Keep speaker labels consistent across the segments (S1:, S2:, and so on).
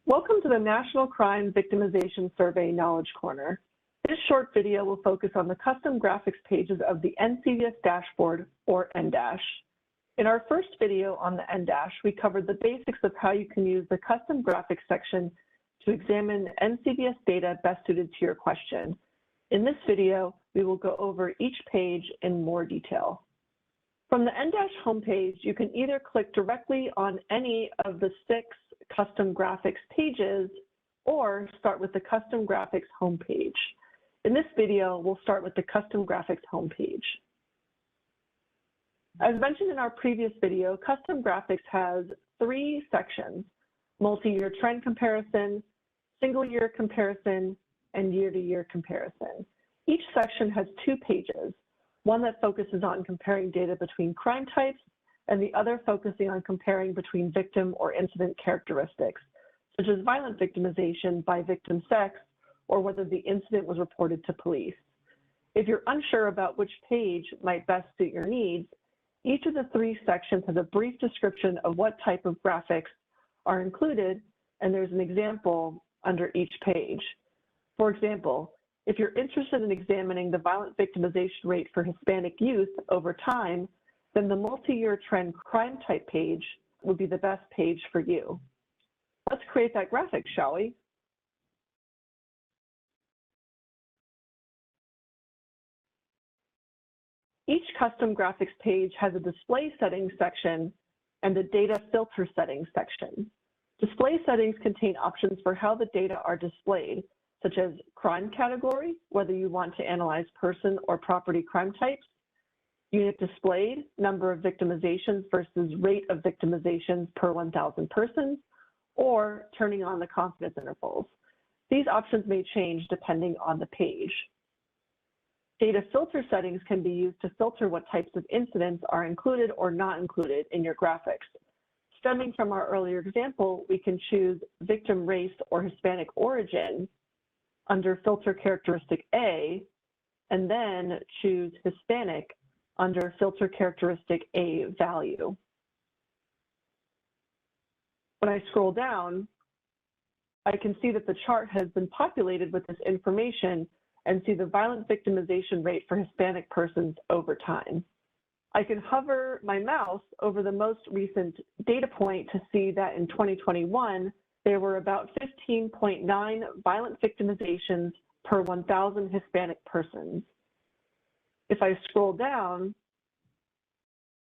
S1: Welcome to the National Crime Victimization Survey Knowledge Corner. This short video will focus on the custom graphics pages of the NCVS dashboard, or NDash. In our first video on the NDash, we covered the basics of how you can use the custom graphics section to examine NCVS data best suited to your question. In this video, we will go over each page in more detail. From the NDash homepage, you can either click directly on any of the 6 custom graphics pages or start with the custom graphics homepage. In this video, we'll start with the custom graphics homepage. As mentioned in our previous video, custom graphics has 3 sections: multi-year trend comparison, single-year comparison, and year-to-year comparison. Each section has 2 pages, one that focuses on comparing data between crime types and the other focusing on comparing between victim or incident characteristics, such as violent victimization by victim sex or whether the incident was reported to police. If you're unsure about which page might best suit your needs, each of the 3 sections has a brief description of what type of graphics are included, and there's an example under each page. For example, if you're interested in examining the violent victimization rate for Hispanic youth over time, then the multi-year trend crime type page would be the best page for you. Let's create that graphic, shall we? Each custom graphics page has a display settings section and a data filter settings section. Display settings contain options for how the data are displayed, such as crime category, whether you want to analyze person or property crime types, unit displayed, number of victimizations versus rate of victimizations per 1,000 persons, or turning on the confidence intervals. These options may change depending on the page. Data filter settings can be used to filter what types of incidents are included or not included in your graphics. Stemming from our earlier example, we can choose victim race or Hispanic origin under filter characteristic A, and then choose Hispanic under filter characteristic A value. When I scroll down, I can see that the chart has been populated with this information and see the violent victimization rate for Hispanic persons over time. I can hover my mouse over the most recent data point to see that in 2021, there were about 15.9 violent victimizations per 1,000 Hispanic persons. If I scroll down,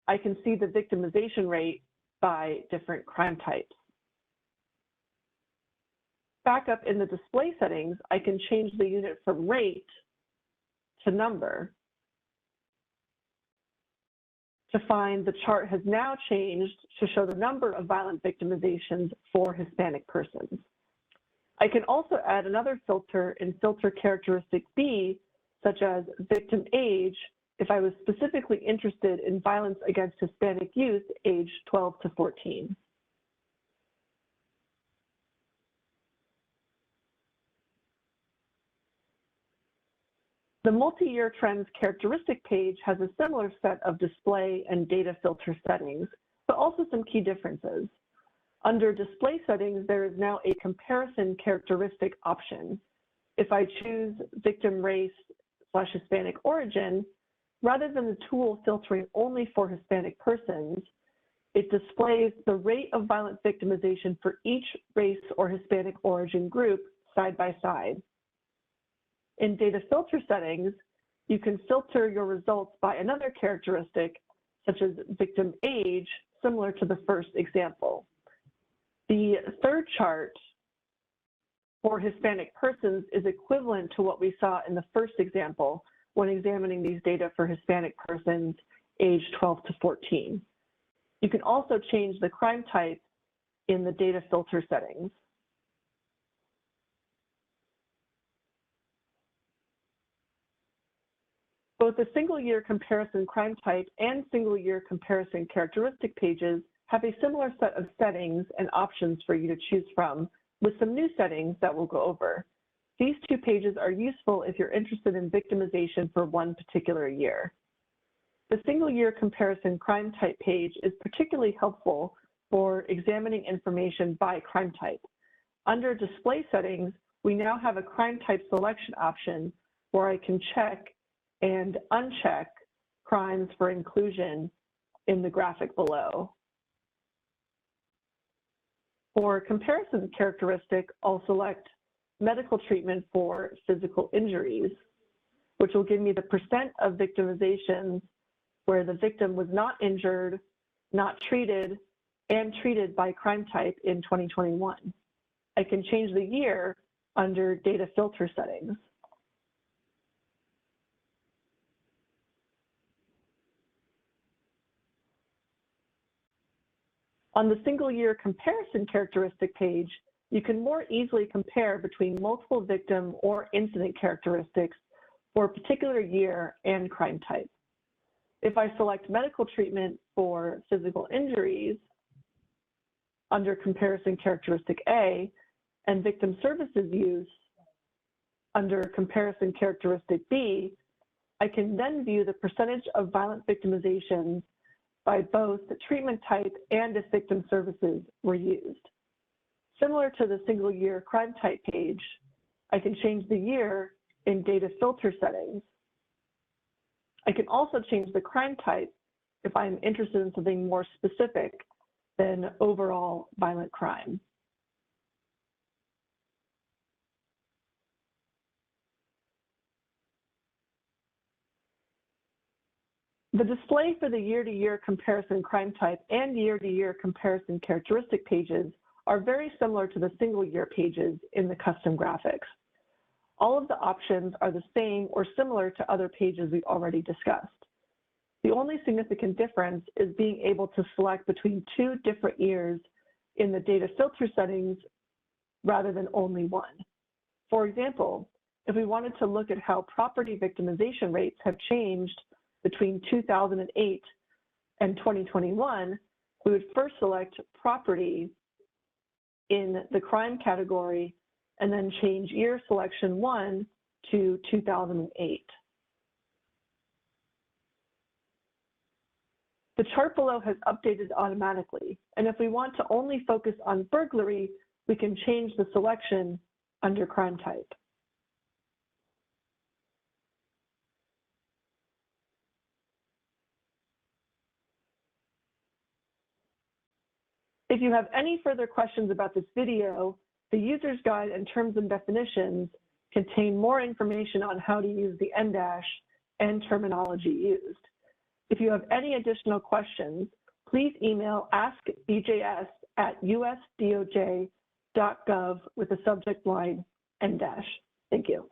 S1: I can see the victimization rate by different crime types. Back up in the display settings, I can change the unit from rate to number to find the chart has now changed to show the number of violent victimizations for Hispanic persons. I can also add another filter in filter characteristic B, such as victim age, if I was specifically interested in violence against Hispanic youth aged 12 to 14. The multi-year trends characteristic page has a similar set of display and data filter settings, but also some key differences. Under display settings, there is now a comparison characteristic option. If I choose victim race / Hispanic origin, rather than the tool filtering only for Hispanic persons, it displays the rate of violent victimization for each race or Hispanic origin group side by side. In data filter settings, you can filter your results by another characteristic, such as victim age, similar to the first example. The third chart for Hispanic persons is equivalent to what we saw in the first example when examining these data for Hispanic persons aged 12 to 14. You can also change the crime type in the data filter settings. Both the single-year comparison crime type and single-year comparison characteristic pages have a similar set of settings and options for you to choose from, with some new settings that we'll go over. These 2 pages are useful if you're interested in victimization for one particular year. The single-year comparison crime type page is particularly helpful for examining information by crime type. Under display settings, we now have a crime type selection option where I can check and uncheck crimes for inclusion in the graphic below. For comparison characteristic, I'll select medical treatment for physical injuries, which will give me the percent of victimizations where the victim was not injured, not treated, and treated by crime type in 2021. I can change the year under data filter settings. On the single year comparison characteristic page, you can more easily compare between multiple victim or incident characteristics for a particular year and crime type. If I select medical treatment for physical injuries under comparison characteristic A and victim services use under comparison characteristic B, I can then view the percentage of violent victimizations by both the treatment type and if victim services were used. Similar to the single year crime type page, I can change the year in data filter settings. I can also change the crime type if I'm interested in something more specific than overall violent crime. The display for the year-to-year comparison crime type and year-to-year comparison characteristic pages are very similar to the single year pages in the custom graphics. All of the options are the same or similar to other pages we've already discussed. The only significant difference is being able to select between two different years in the data filter settings rather than only one. For example, if we wanted to look at how property victimization rates have changed between 2008 and 2021, we would first select property in the crime category and then change year selection 1 to 2008. The chart below has updated automatically, and if we want to only focus on burglary, we can change the selection under crime type. If you have any further questions about this video, the user's guide and terms and definitions contain more information on how to use the N- and terminology used. If you have any additional questions, please email askbjs@usdoj.gov with the subject line N-. Thank you.